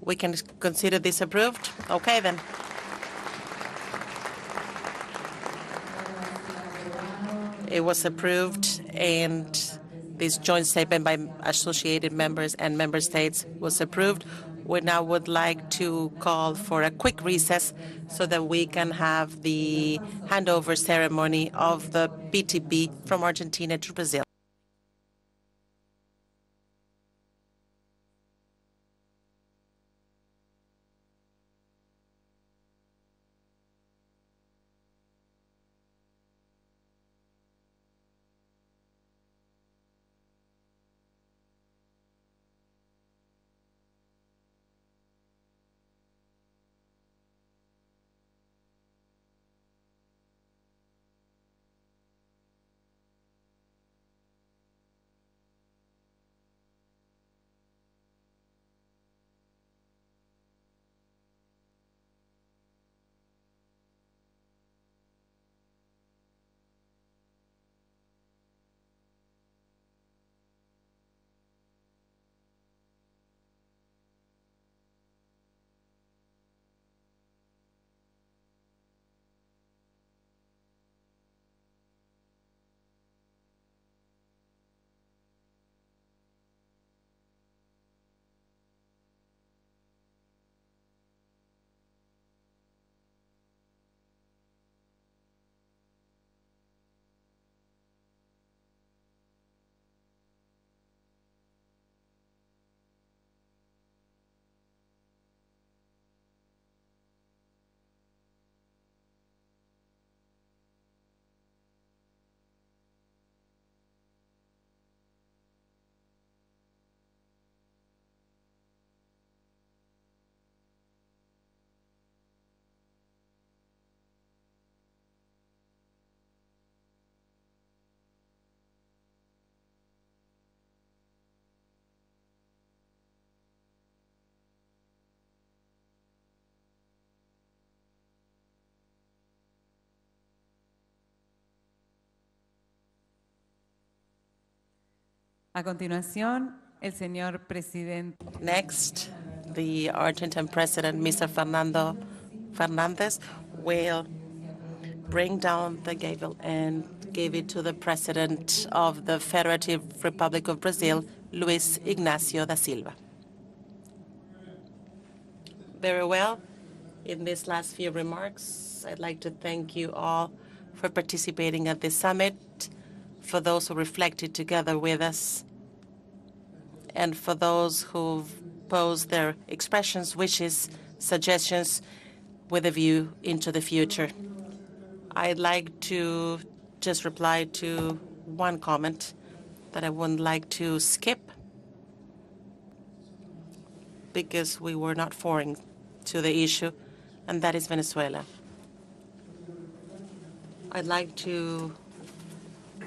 We can consider this approved? Okay, then. It was approved, and this joint statement by associated members and member states was approved. We now would like to call for a quick recess so that we can have the handover ceremony of the PTP from Argentina to Brazil. A continuación, el señor presidente. Next, the Argentine President, Mr. Fernando Fernandez, will bring down the gavel and give it to the President of the Federative Republic of Brazil, Luis Ignacio da Silva. Very well. In these last few remarks, I'd like to thank you all for participating at this summit, for those who reflected together with us, and for those who've posed their expressions, wishes, suggestions with a view into the future. I'd like to just reply to one comment that I wouldn't like to skip because we were not foreign to the issue, and that is Venezuela. I'd like to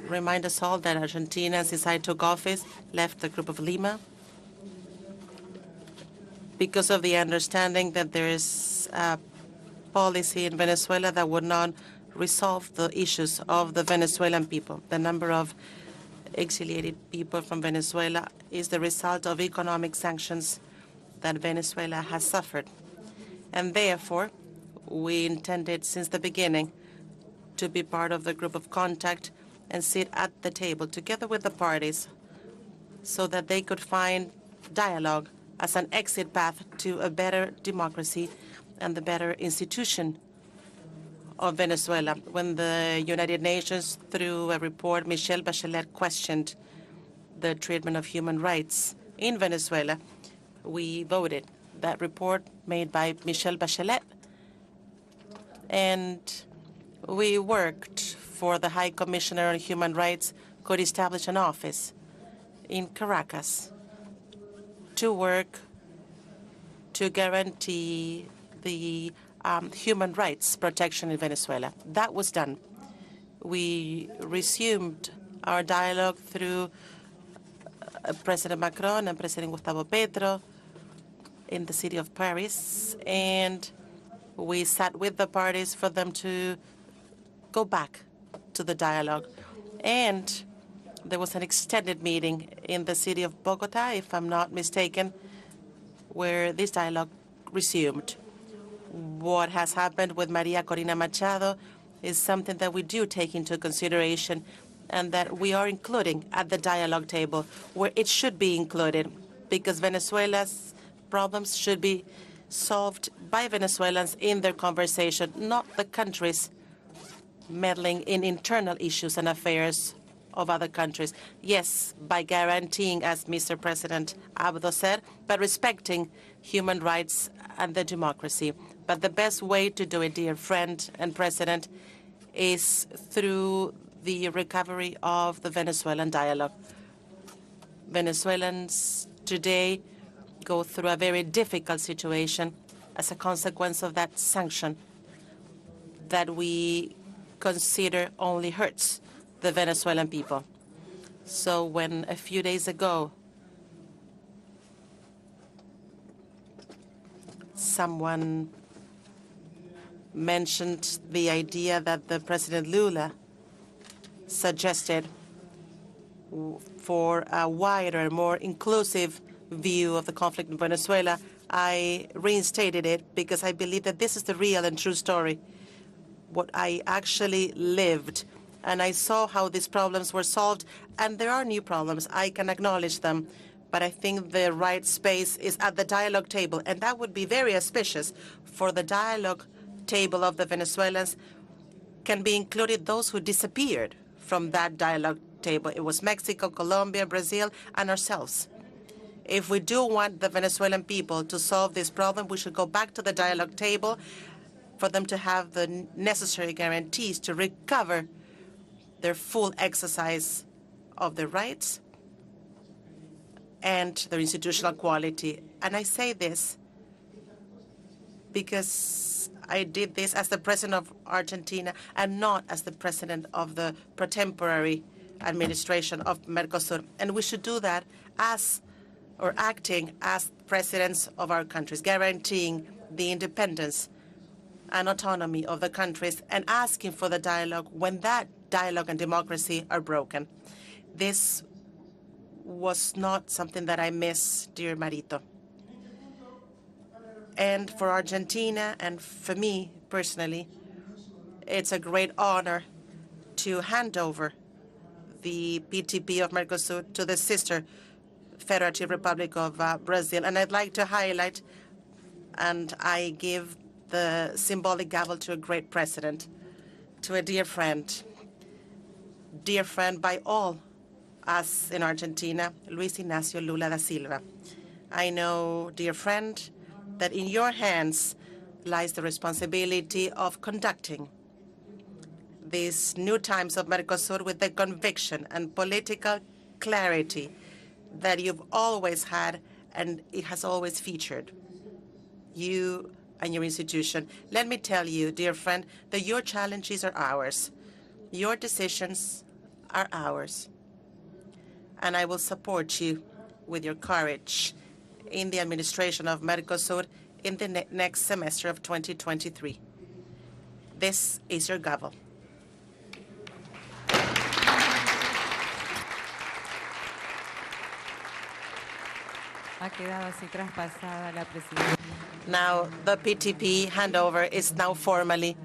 remind us all that Argentina, since I took office, left the Group of Lima because of the understanding that there is a policy in Venezuela that would not resolve the issues of the Venezuelan people. The number of exiliated people from Venezuela is the result of economic sanctions that Venezuela has suffered. And therefore, we intended since the beginning to be part of the group of contact and sit at the table together with the parties so that they could find dialogue as an exit path to a better democracy and the better institution of Venezuela. When the United Nations, through a report, Michelle Bachelet questioned the treatment of human rights in Venezuela, we voted that report made by Michelle Bachelet, and we worked for the High Commissioner on Human Rights could establish an office in Caracas to work to guarantee the human rights protection in Venezuela. That was done. We resumed our dialogue through President Macron and President Gustavo Petro in the city of Paris, and we sat with the parties for them to go back to the dialogue. And there was an extended meeting in the city of Bogota, if I'm not mistaken, where this dialogue resumed. What has happened with Maria Corina Machado is something that we do take into consideration and that we are including at the dialogue table where it should be included, because Venezuela's problems should be solved by Venezuelans in their conversation, not the countries meddling in internal issues and affairs of other countries. Yes, by guaranteeing, as Mr. President Abdo said, but respecting human rights and the democracy. But the best way to do it, dear friend and President, is through the recovery of the Venezuelan dialogue. Venezuelans today go through a very difficult situation as a consequence of that sanction that we consider only hurts the Venezuelan people. So when a few days ago someone mentioned the idea that the President Lula suggested for a wider, more inclusive view of the conflict in Venezuela, I reinstated it because I believe that this is the real and true story, what I actually lived. And I saw how these problems were solved, and there are new problems. I can acknowledge them, but I think the right space is at the dialogue table, and that would be very auspicious for the dialogue table of the Venezuelans. Can be included those who disappeared from that dialogue table. It was Mexico, Colombia, Brazil, and ourselves. If we do want the Venezuelan people to solve this problem, we should go back to the dialogue table for them to have the necessary guarantees to recover their full exercise of their rights and their institutional quality. And I say this because I did this as the president of Argentina and not as the president of the contemporary administration of Mercosur. And we should do that as, or acting as presidents of our countries, guaranteeing the independence and autonomy of the countries and asking for the dialogue when that dialogue and democracy are broken. This was not something that I miss, dear Marito. And for Argentina and for me personally, it's a great honor to hand over the PTP of Mercosur to the sister Federative Republic of Brazil. And I'd like to highlight, and I give the symbolic gavel to a great president, to a dear friend by all us in Argentina, Luis Ignacio Lula da Silva. I know, dear friend, that in your hands lies the responsibility of conducting these new times of Mercosur with the conviction and political clarity that you've always had and it has always featured you and your institution. Let me tell you, dear friend, that your challenges are ours. Your decisions are ours. And I will support you with your courage in the administration of Mercosur in the next semester of 2023. This is your gavel. Ha quedado así traspasada la presidencia. Now, the PTP handover is now formally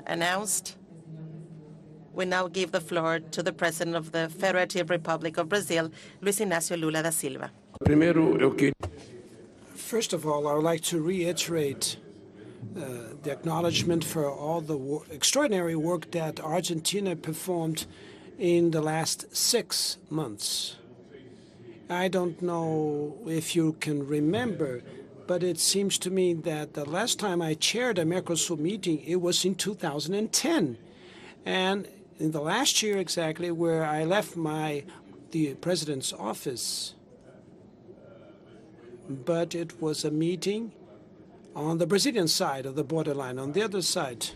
announced. We now give the floor to the President of the Federative Republic of Brazil, Luis Ignacio Lula da Silva. First of all, I would like to reiterate the acknowledgement for all the extraordinary work that Argentina performed in the last 6 months. I don't know if you can remember, but it seems to me that the last time I chaired a Mercosur meeting, it was in 2010. And in the last year exactly, where I left the president's office, but it was a meeting on the Brazilian side of the borderline, on the other side.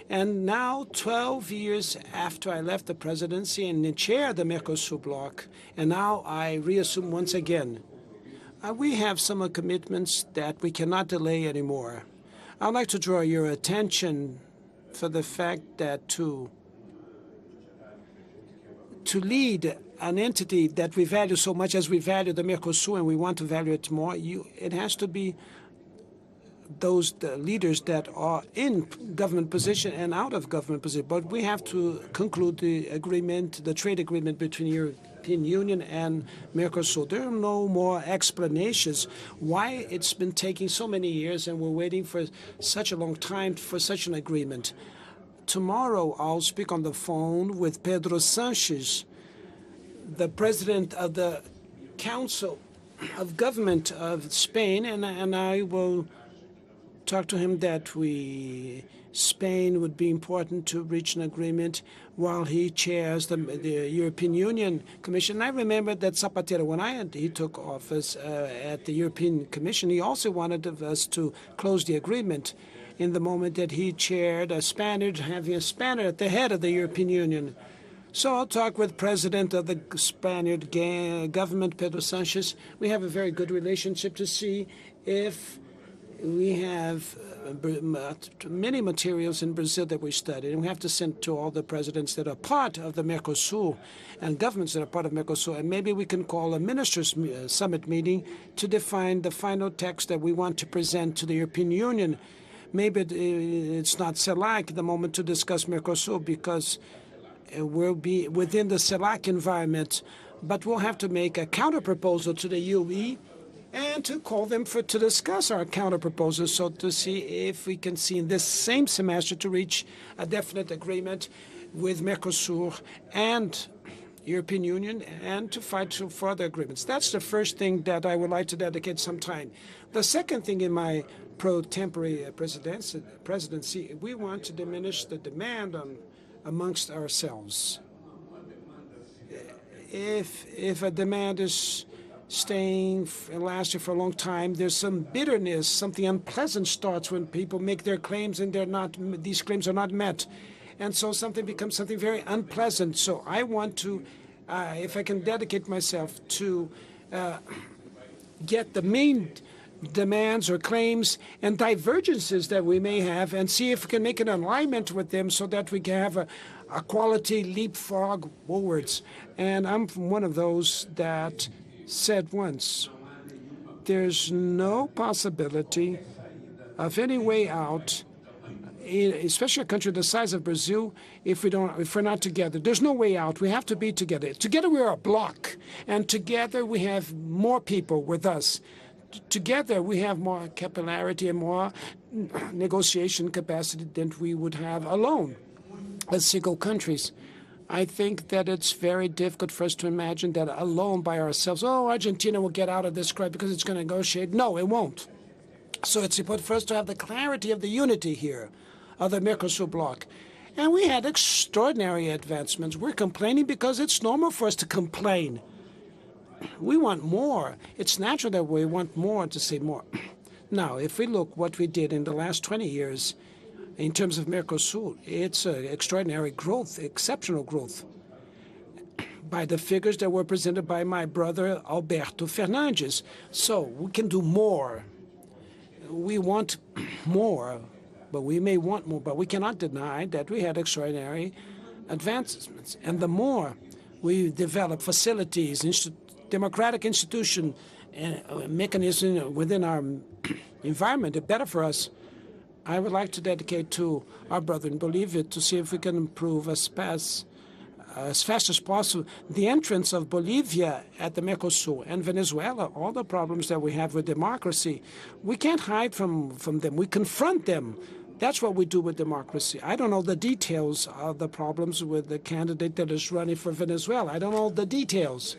And now, 12 years after I left the presidency and chaired the Mercosur bloc, and now I reassume once again, we have some commitments that we cannot delay anymore. I'd like to draw your attention for the fact that to to lead an entity that we value so much as we value the Mercosur, and we want to value it more, it has to be the leaders that are in government position and out of government position. But we have to conclude the trade agreement between European Union and Mercosur. There are no more explanations why it's been taking so many years and we're waiting for such a long time for such an agreement. Tomorrow I'll speak on the phone with Pedro Sanchez, the president of the Council of Government of Spain, and I will talk to him that Spain would be important to reach an agreement while he chairs the European Union Commission. I remember that Zapatero, when he took office at the European Commission, he also wanted us to close the agreement in the moment that he chaired having a Spaniard at the head of the European Union. So I'll talk with President of the Spaniard government, Pedro Sanchez. We have a very good relationship to see if we have many materials in Brazil that we studied, and we have to send to all the presidents that are part of the Mercosur and governments that are part of Mercosur. And maybe we can call a ministers' summit meeting to define the final text that we want to present to the European Union. Maybe it's not CELAC at the moment to discuss Mercosur because we'll be within the CELAC environment, but we'll have to make a counter-proposal to the UE and to call them to discuss our counter-proposals, so to see if we can see in this same semester to reach a definite agreement with Mercosur and European Union and to fight for other agreements. That's the first thing that I would like to dedicate some time. The second thing in my pro-tempore presidency, we want to diminish the demand amongst ourselves. If a demand is staying and lasting for a long time, there's some bitterness, something unpleasant starts when people make their claims and these claims are not met. And so something becomes something very unpleasant. So I want to, if I can dedicate myself to get the main demands or claims and divergences that we may have and see if we can make an alignment with them so that we can have a quality leapfrog forwards. And I'm one of those that said once, there's no possibility of any way out, especially a country the size of Brazil, if we're not together. There's no way out. We have to be together. Together we're a bloc, and together we have more people with us. Together we have more capillarity and more negotiation capacity than we would have alone as single countries. I think that it's very difficult for us to imagine that alone by ourselves, Argentina will get out of this crap because it's going to negotiate. No, it won't. So it's important for us to have the clarity of the unity here of the Mercosur bloc. And we had extraordinary advancements. We're complaining because it's normal for us to complain. We want more. It's natural that we want more to say more. Now, if we look what we did in the last 20 years, in terms of Mercosur, it's extraordinary growth, exceptional growth, by the figures that were presented by my brother Alberto Fernandes. So we can do more. We want more, but we may want more, but we cannot deny that we had extraordinary advancements. And the more we develop facilities, democratic institution, and mechanism within our environment, the better for us. I would like to dedicate to our brother in Bolivia to see if we can improve as fast as possible the entrance of Bolivia at the Mercosur and Venezuela. All the problems that we have with democracy, we can't hide from them. We confront them. That's what we do with democracy. I don't know the details of the problems with the candidate that is running for Venezuela. I don't know the details.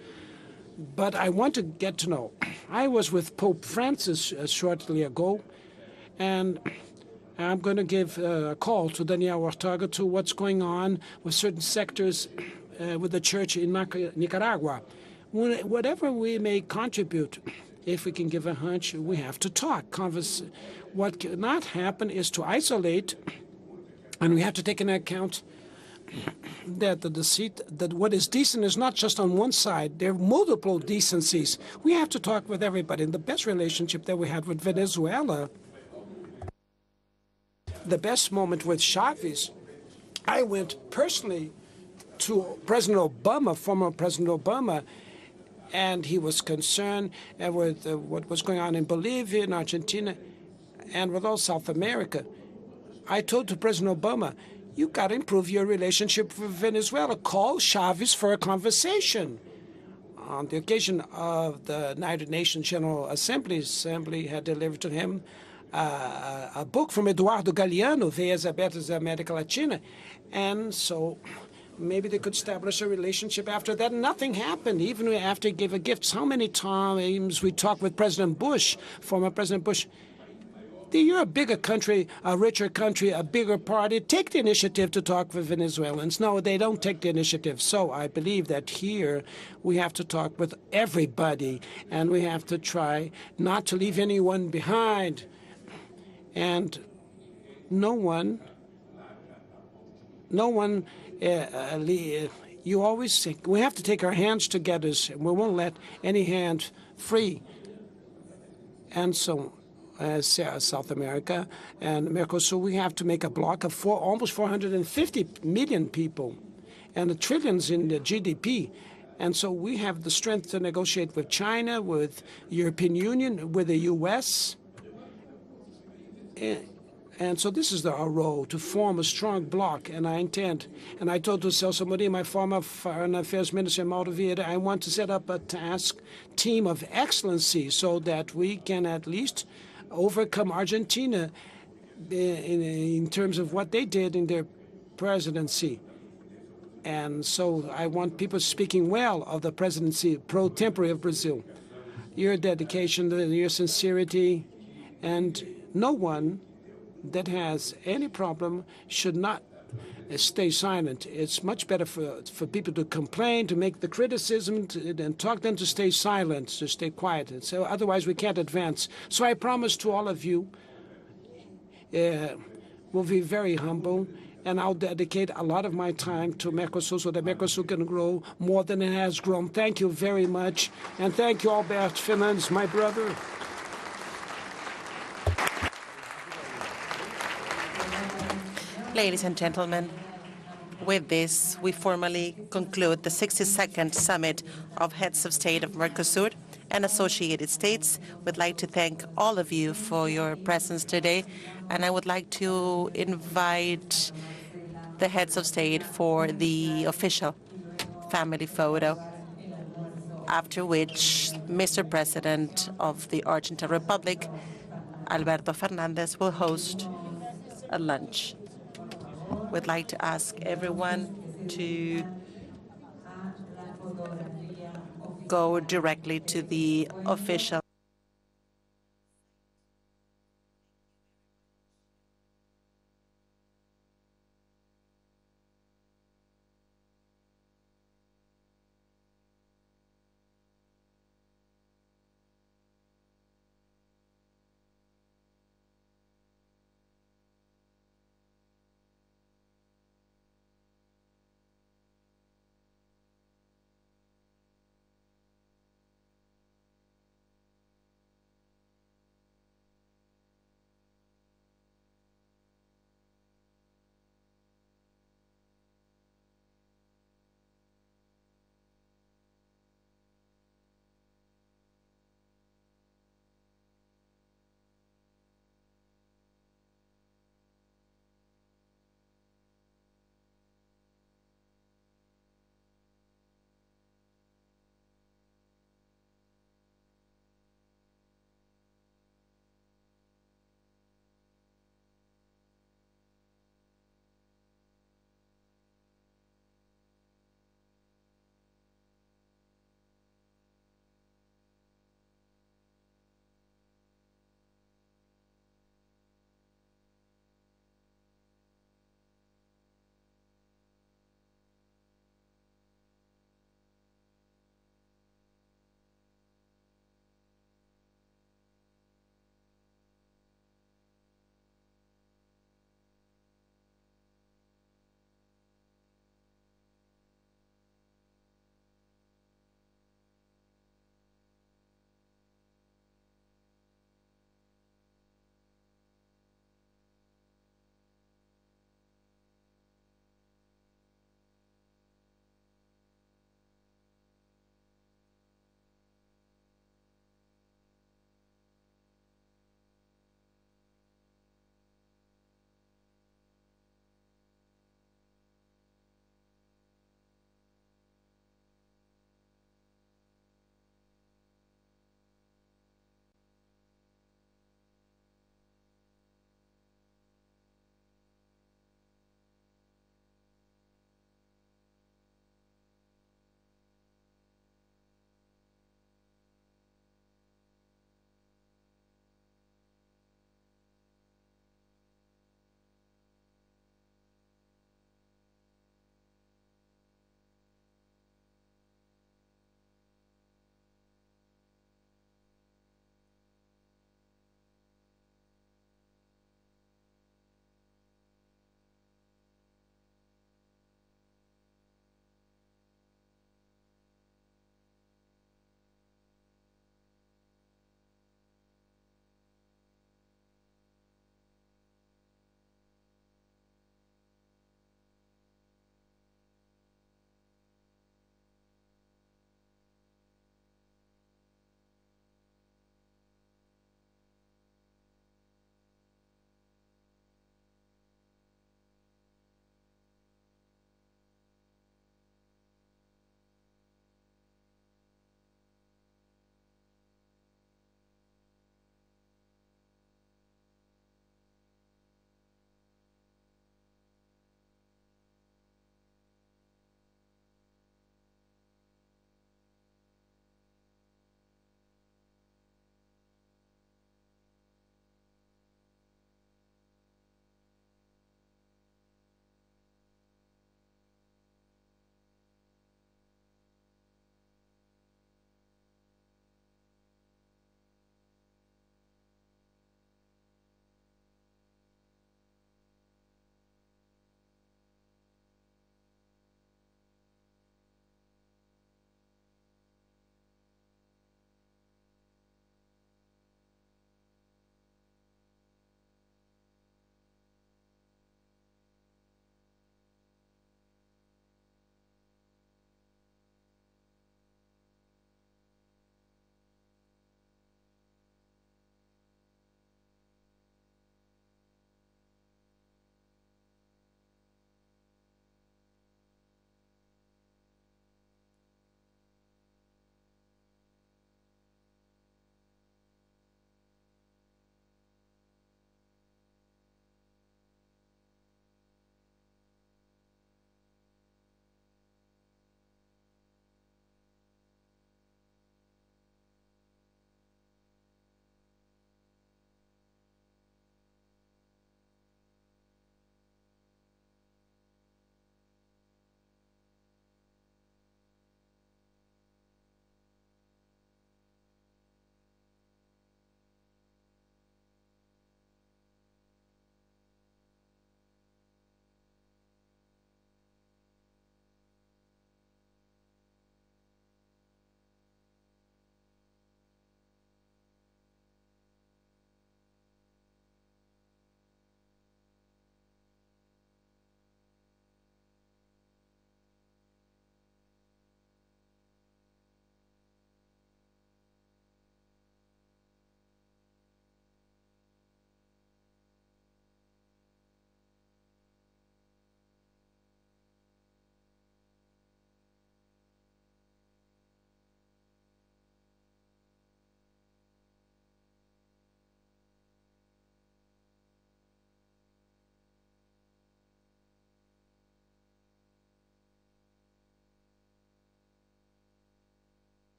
But I want to get to know. I was with Pope Francis shortly ago, and I'm going to give a call to Daniel Ortega to what's going on with certain sectors with the church in Nicaragua. Whatever we may contribute, if we can give a hunch, we have to talk. What cannot happen is to isolate, and we have to take into account that that what is decent is not just on one side. There are multiple decencies. We have to talk with everybody. And the best relationship that we had with Venezuela, the best moment with Chavez, I went personally to President Obama, former President Obama, and he was concerned with what was going on in Bolivia, in Argentina, and with all South America. I told to President Obama, you got to improve your relationship with Venezuela. Call Chavez for a conversation. On the occasion of the United Nations General Assembly had delivered to him a book from Eduardo Galeano, Veias Abertas da América Latina, and so maybe they could establish a relationship after that. Nothing happened, even after he gave a gift. How many times we talked with President Bush, former President Bush? You're a bigger country, a richer country, a bigger party. Take the initiative to talk with Venezuelans. No, they don't take the initiative. So I believe that here we have to talk with everybody, and we have to try not to leave anyone behind. And no one, you always think, we have to take our hands together, and we won't let any hand free. And so, South America and Mercosur, we have to make a block of almost 450 million people and trillions in the GDP. And so we have the strength to negotiate with China, with European Union, with the U.S., and so this is our role, to form a strong bloc, and I intend. And I told to Celso Amorim, my former Foreign Affairs Minister, Mauro Vieira, I want to set up a task team of excellency so that we can at least overcome Argentina in terms of what they did in their presidency. And so I want people speaking well of the presidency pro tempore of Brazil. Your dedication, your sincerity, and no one that has any problem should not stay silent. It's much better for people to complain, to make the criticism, and talk them to stay silent, to stay quiet. And so otherwise we can't advance. So I promise to all of you, we'll be very humble, and I'll dedicate a lot of my time to Mercosur so that Mercosur can grow more than it has grown. Thank you very much. And thank you, Albert Fernandes, my brother. Ladies and gentlemen, with this, we formally conclude the 62nd Summit of Heads of State of Mercosur and Associated States. We'd like to thank all of you for your presence today, and I would like to invite the heads of state for the official family photo, after which Mr. President of the Argentine Republic, Alberto Fernandez, will host a lunch. We'd like to ask everyone to go directly to the official